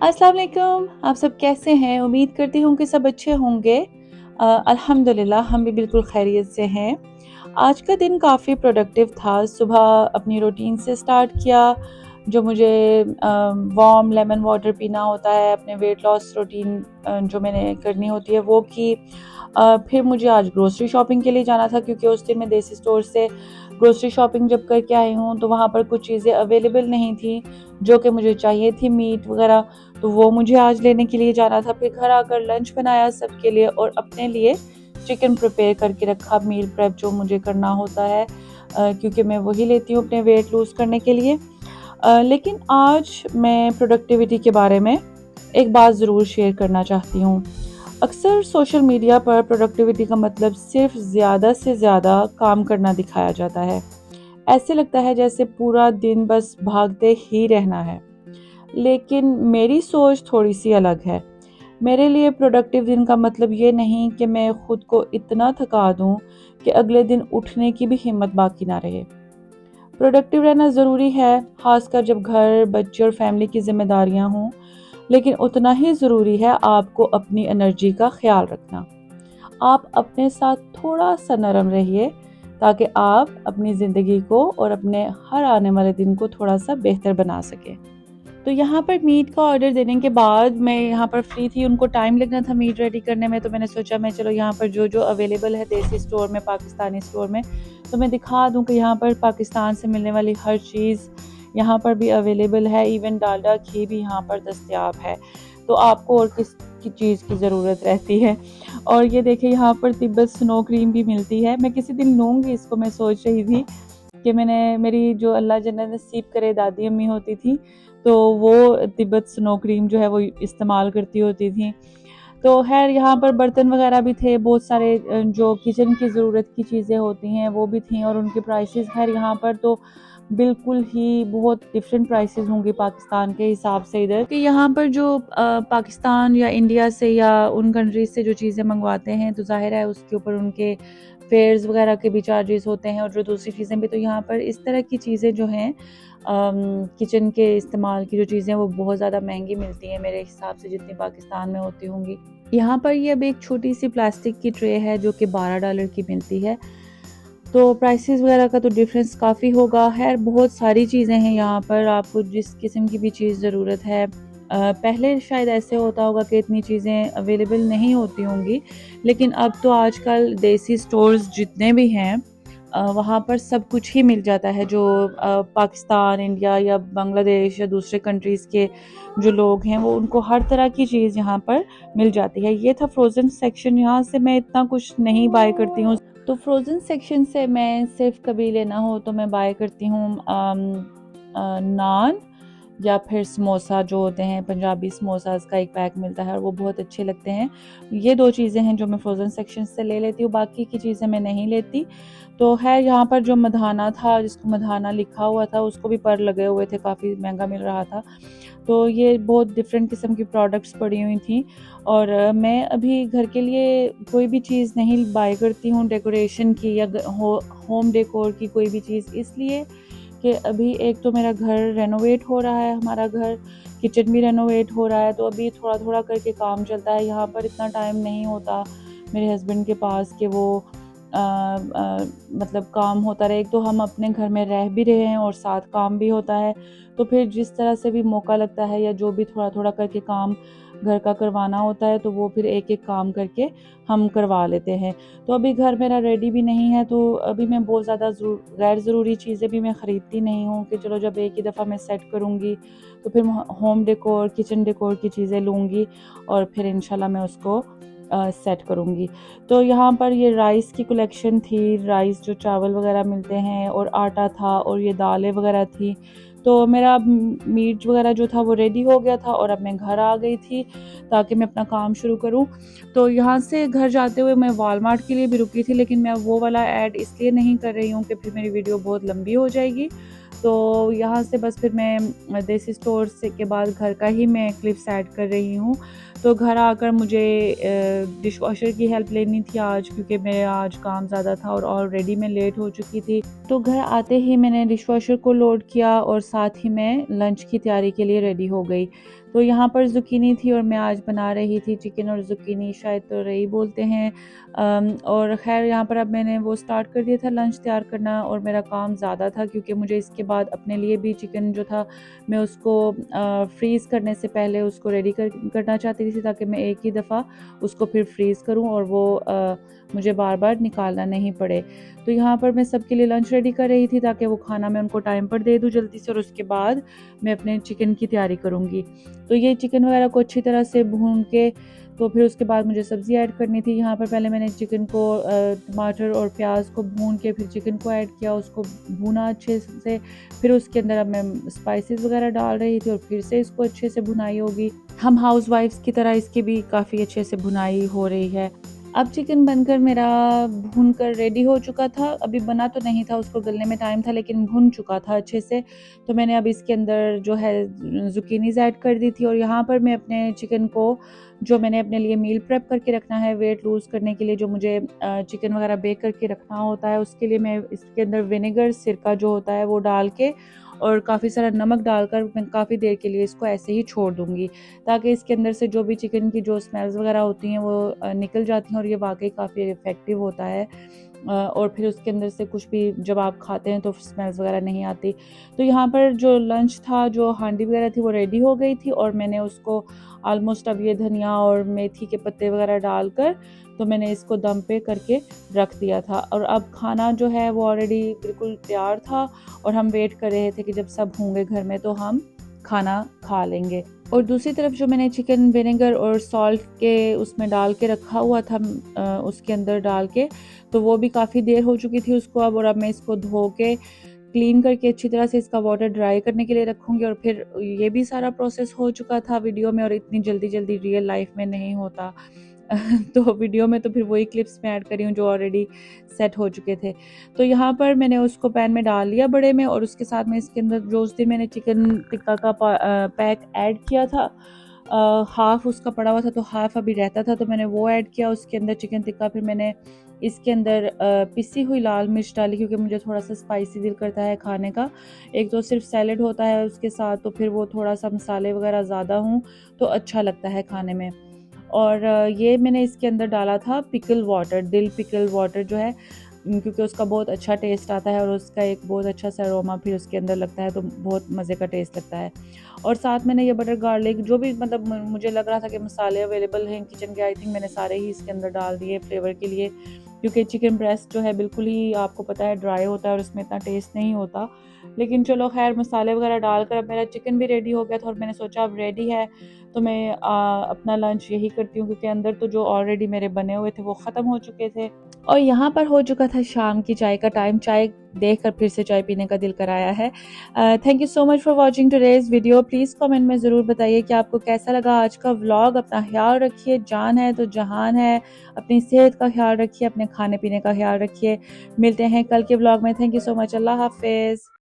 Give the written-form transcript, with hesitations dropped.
अस्सलाम वालेकुम। आप सब कैसे हैं? उम्मीद करती हूँ कि सब अच्छे होंगे। अल्हम्दुलिल्लाह हम भी बिल्कुल खैरियत से हैं। आज का दिन काफ़ी प्रोडक्टिव था। सुबह अपनी रूटीन से स्टार्ट किया, जो मुझे वार्म लेमन वाटर पीना होता है, अपने वेट लॉस रूटीन जो मैंने करनी होती है वो की। फिर मुझे आज ग्रोसरी शॉपिंग के लिए जाना था, क्योंकि उस दिन मैं देसी स्टोर से ग्रोसरी शॉपिंग जब करके आई हूँ तो वहाँ पर कुछ चीज़ें अवेलेबल नहीं थी जो कि मुझे चाहिए थी, मीट वगैरह। तो वो मुझे आज लेने के लिए जाना था। फिर घर आकर लंच बनाया सबके लिए और अपने लिए चिकन प्रिपेयर करके रखा, मील प्रेप जो मुझे करना होता है, क्योंकि मैं वही लेती हूँ अपने वेट लूज़ करने के लिए। लेकिन आज मैं प्रोडक्टिविटी के बारे में एक बात ज़रूर शेयर करना चाहती हूँ। अक्सर सोशल मीडिया पर प्रोडक्टिविटी का मतलब सिर्फ ज़्यादा से ज़्यादा काम करना दिखाया जाता है। ऐसे लगता है जैसे पूरा दिन बस भागते ही रहना है। लेकिन मेरी सोच थोड़ी-सी अलग है। मेरे लिए प्रोडक्टिव दिन का मतलब ये नहीं कि मैं खुद को इतना थका दूँ कि अगले दिन उठने की भी हिम्मत बाकी ना रहे। प्रोडक्टिव रहना ज़रूरी है, ख़ासकर जब घर, बच्चे और फैमिली की ज़िम्मेदारियाँ हों, लेकिन उतना ही ज़रूरी है आपको अपनी एनर्जी का ख़्याल रखना। आप अपने साथ थोड़ा-सा नरम रहिए, ताकि आप अपनी ज़िंदगी को और अपने हर आने वाले दिन को थोड़ा-सा बेहतर बना सकें। तो यहाँ पर मीट का ऑर्डर देने के बाद मैं यहाँ पर फ्री थी, उनको टाइम लगना था मीट रेडी करने में, तो मैंने सोचा मैं चलो यहाँ पर जो-जो अवेलेबल है देसी स्टोर में, पाकिस्तानी स्टोर में, तो मैं दिखा दूँ कि यहाँ पर पाकिस्तान से मिलने वाली हर चीज़ यहाँ पर भी अवेलेबल है, इवन डालडा घी भी यहाँ पर दस्तयाब है। तो आपको और किस की चीज़ की ज़रूरत रहती है। और ये देखिए यहाँ पर तिब्बत स्नो क्रीम भी मिलती है। मैं किसी दिन लूँगी इसको, मैं सोच रही थी कि मेरी जो अल्लाह जन्नत नसीब करे दादी अम्मी होती थी, तो वो तिब्बत स्नो क्रीम जो है वो इस्तेमाल करती होती थी। तो ख़ैर यहाँ पर बर्तन वग़ैरह भी थे, बहुत सारे जो किचन की ज़रूरत की चीज़ें होती हैं वो भी थीं, और उनके प्राइसेस ख़ैर यहाँ पर तो बिल्कुल ही बहुत डिफरेंट प्राइसेस होंगे पाकिस्तान के हिसाब से इधर। कि यहाँ पर जो पाकिस्तान या इंडिया से या उन कंट्रीज़ से जो चीज़ें मंगवाते हैं, तो ज़ाहिर है उसके ऊपर उनके फेयर्स वग़ैरह के भी चार्जेस होते हैं और जो दूसरी चीज़ें भी। तो यहाँ पर इस तरह की चीज़ें जो हैं, किचन के इस्तेमाल की जो चीज़ें हैं वो बहुत ज़्यादा महंगी मिलती हैं मेरे हिसाब से, जितनी पाकिस्तान में होती होंगी। यहाँ पर ये अब एक छोटी सी प्लास्टिक की ट्रे है जो कि $12 की मिलती है। तो प्राइसेस वगैरह का तो डिफरेंस काफ़ी होगा। ख़ैर बहुत सारी चीज़ें हैं यहाँ पर, आपको जिस किस्म की भी चीज़ ज़रूरत है। पहले शायद ऐसे होता होगा कि इतनी चीज़ें अवेलेबल नहीं होती होंगी, लेकिन अब तो आजकल देसी स्टोर्स जितने भी हैं, वहाँ पर सब कुछ ही मिल जाता है, जो पाकिस्तान, इंडिया या बांग्लादेश या दूसरे कंट्रीज़ के जो लोग हैं वो उनको हर तरह की चीज़ यहाँ पर मिल जाती है। ये था फ्रोज़न सेक्शन, यहाँ से मैं इतना कुछ नहीं बाय करती हूँ। तो फ्रोज़न सेक्शन से मैं सिर्फ़ कभी लेना हो तो मैं बाय करती हूँ नान या फिर समोसा जो होते हैं, पंजाबी समोसास का एक पैक मिलता है और वो बहुत अच्छे लगते हैं। ये 2 चीज़ें हैं जो मैं फ्रोज़न सेक्शन से ले लेती हूँ, बाकी की चीज़ें मैं नहीं लेती। तो ख़ैर यहाँ पर जो मधाना था, जिसको मधाना लिखा हुआ था, उसको भी पर लगे हुए थे, काफ़ी महँगा मिल रहा था। तो ये बहुत डिफरेंट किस्म की प्रोडक्ट्स पड़ी हुई थी। और मैं अभी घर के लिए कोई भी चीज़ नहीं बाय करती हूँ डेकोरेशन की या होम डेकोर की कोई भी चीज़, इसलिए कि अभी एक तो मेरा घर रेनोवेट हो रहा है, हमारा घर किचन भी रेनोवेट हो रहा है, तो अभी थोड़ा-थोड़ा करके काम चलता है। यहाँ पर इतना टाइम नहीं होता मेरे हस्बैंड के पास कि वो मतलब काम होता रहे। एक तो हम अपने घर में रह भी रहे हैं और साथ काम भी होता है, तो फिर जिस तरह से भी मौका लगता है या जो भी थोड़ा-थोड़ा करके काम घर का करवाना होता है, तो वो फिर एक-एक काम करके हम करवा लेते हैं। तो अभी घर मेरा रेडी भी नहीं है, तो अभी मैं बहुत ज़्यादा गैर ज़रूरी चीज़ें भी मैं ख़रीदती नहीं हूँ कि चलो जब एक ही दफ़ा मैं सेट करूँगी तो फिर होम डेकोर, किचन डेकोर की चीज़ें लूँगी और फिर इंशाल्लाह मैं उसको सेट करूँगी। तो यहाँ पर ये राइस की कलेक्शन थी, राइस जो चावल वग़ैरह मिलते हैं, और आटा था और ये दालें वग़ैरह थी। तो मेरा मीट वग़ैरह जो था वो रेडी हो गया था और अब मैं घर आ गई थी ताकि मैं अपना काम शुरू करूँ। तो यहाँ से घर जाते हुए मैं वॉलमार्ट के लिए भी रुकी थी, लेकिन मैं वो वाला ऐड इसलिए नहीं कर रही हूँ कि फिर मेरी वीडियो बहुत लंबी हो जाएगी। तो यहाँ से बस फिर मैं देसी स्टोर से के बाद घर का ही मैं क्लिप्स ऐड कर रही हूँ। तो घर आकर मुझे डिश वॉशर की हेल्प लेनी थी आज, क्योंकि मेरा आज काम ज़्यादा था और ऑलरेडी मैं लेट हो चुकी थी। तो घर आते ही मैंने डिश वॉशर को लोड किया और साथ ही मैं लंच की तैयारी के लिए रेडी हो गई। तो यहाँ पर ज़ुकीनी थी और मैं आज बना रही थी चिकन और ज़ुकीनी, शायद तो रही बोलते हैं। और ख़ैर यहाँ पर अब मैंने वो स्टार्ट कर दिया था लंच तैयार करना, और मेरा काम ज़्यादा था क्योंकि मुझे इसके बाद अपने लिए भी चिकन जो था मैं उसको फ्रीज़ करने से पहले उसको रेडी करना चाहती थी, ताकि मैं एक ही दफ़ा उसको फिर फ्रीज़ करूँ और वो मुझे बार बार निकालना नहीं पड़े। तो यहाँ पर मैं सबके लिए लंच रेडी कर रही थी ताकि वो खाना मैं उनको टाइम पर दे दूँ जल्दी से, और उसके बाद मैं अपने चिकन की तैयारी करूँगी। तो ये चिकन वगैरह को अच्छी तरह से भून के, तो फिर उसके बाद मुझे सब्ज़ी ऐड करनी थी। यहाँ पर पहले मैंने चिकन को टमाटर और प्याज को भून के फिर चिकन को ऐड किया, उसको भूना अच्छे से। फिर उसके अंदर अब मैं स्पाइसेस वगैरह डाल रही थी और फिर से इसको अच्छे से भुनाई होगी। हम हाउस वाइफ्स की तरह इसकी भी काफ़ी अच्छे से भुनाई हो रही है। अब चिकन बनकर मेरा भून कर रेडी हो चुका था। अभी बना तो नहीं था, उसको गलने में टाइम था, लेकिन भुन चुका था अच्छे से। तो मैंने अब इसके अंदर जो है ज़ुकीनीज़ ऐड कर दी थी, और यहाँ पर मैं अपने चिकन को, जो मैंने अपने लिए मील प्रेप करके रखना है वेट लूज़ करने के लिए, जो मुझे चिकन वगैरह बेक करके रखना होता है, उसके लिए मैं इसके अंदर विनेगर, सिरका जो होता है वो डाल के और काफ़ी सारा नमक डालकर मैं काफ़ी देर के लिए इसको ऐसे ही छोड़ दूँगी, ताकि इसके अंदर से जो भी चिकन की जो स्मेल्स वगैरह होती हैं वो निकल जाती हैं, और ये वाकई काफ़ी इफ़ेक्टिव होता है। और फिर उसके अंदर से कुछ भी जब आप खाते हैं तो स्मेल्स वगैरह नहीं आती। तो यहाँ पर जो लंच था, जो हांडी वगैरह थी वो रेडी हो गई थी, और मैंने उसको ऑलमोस्ट अब ये धनिया और मेथी के पत्ते वगैरह डालकर तो मैंने इसको दम पे करके रख दिया था। और अब खाना जो है वो ऑलरेडी बिल्कुल तैयार था, और हम वेट कर रहे थे कि जब सब होंगे घर में तो हम खाना खा लेंगे। और दूसरी तरफ जो मैंने चिकन विनेगर और सॉल्ट के उसमें डाल के रखा हुआ था, उसके अंदर डाल के, तो वो भी काफ़ी देर हो चुकी थी उसको अब। और अब मैं इसको धो के क्लीन करके अच्छी तरह से इसका वाटर ड्राई करने के लिए रखूँगी। और फिर ये भी सारा प्रोसेस हो चुका था वीडियो में, और इतनी जल्दी जल्दी रियल लाइफ में नहीं होता। तो वीडियो में तो फिर वही क्लिप्स मैं ऐड करी हूँ जो ऑलरेडी सेट हो चुके थे। तो यहाँ पर मैंने उसको पैन में डाल लिया बड़े में, और उसके साथ में इसके अंदर जो उस दिन मैंने चिकन टिक्का का पैक ऐड किया था, हाफ उसका पड़ा हुआ था, तो हाफ अभी रहता था, तो मैंने वो ऐड किया उसके अंदर चिकन टिक्का। फिर मैंने इसके अंदर पिसी हुई लाल मिर्च डाली, क्योंकि मुझे थोड़ा सा स्पाइसी दिल करता है खाने का। एक तो सिर्फ सैलेड होता है उसके साथ, तो फिर वो थोड़ा सा मसाले वगैरह ज़्यादा हों तो अच्छा लगता है खाने में। और ये मैंने इसके अंदर डाला था पिकल वाटर, दिल पिकल वाटर जो है, क्योंकि उसका बहुत अच्छा टेस्ट आता है और उसका एक बहुत अच्छा सा अरोमा फिर उसके अंदर लगता है, तो बहुत मज़े का टेस्ट लगता है। और साथ मैंने ये बटर गार्लिक जो भी मतलब मुझे लग रहा था कि मसाले अवेलेबल हैं किचन के, आई थिंक मैंने सारे ही इसके अंदर डाल दिए फ्लेवर के लिए, क्योंकि चिकन ब्रेस्ट जो है बिल्कुल ही आपको पता है ड्राई होता है और उसमें इतना टेस्ट नहीं होता। लेकिन चलो खैर, मसाले वगैरह डालकर अब मेरा चिकन भी रेडी हो गया था, और मैंने सोचा अब रेडी है तो मैं अपना लंच यही करती हूँ, क्योंकि अंदर तो जो ऑलरेडी मेरे बने हुए थे वो ख़त्म हो चुके थे। और यहाँ पर हो चुका था शाम की चाय का टाइम। चाय देखकर फिर से चाय पीने का दिल कराया है। Thank you so much for watching today's video. Please comment में ज़रूर बताइए कि आपको कैसा लगा आज का व्लॉग। अपना ख्याल रखिए, जान है तो जहान है। अपनी सेहत का ख्याल रखिए, अपने खाने पीने का ख्याल रखिए। मिलते हैं कल के व्लॉग में। Thank you so much. अल्लाह हाफिज़।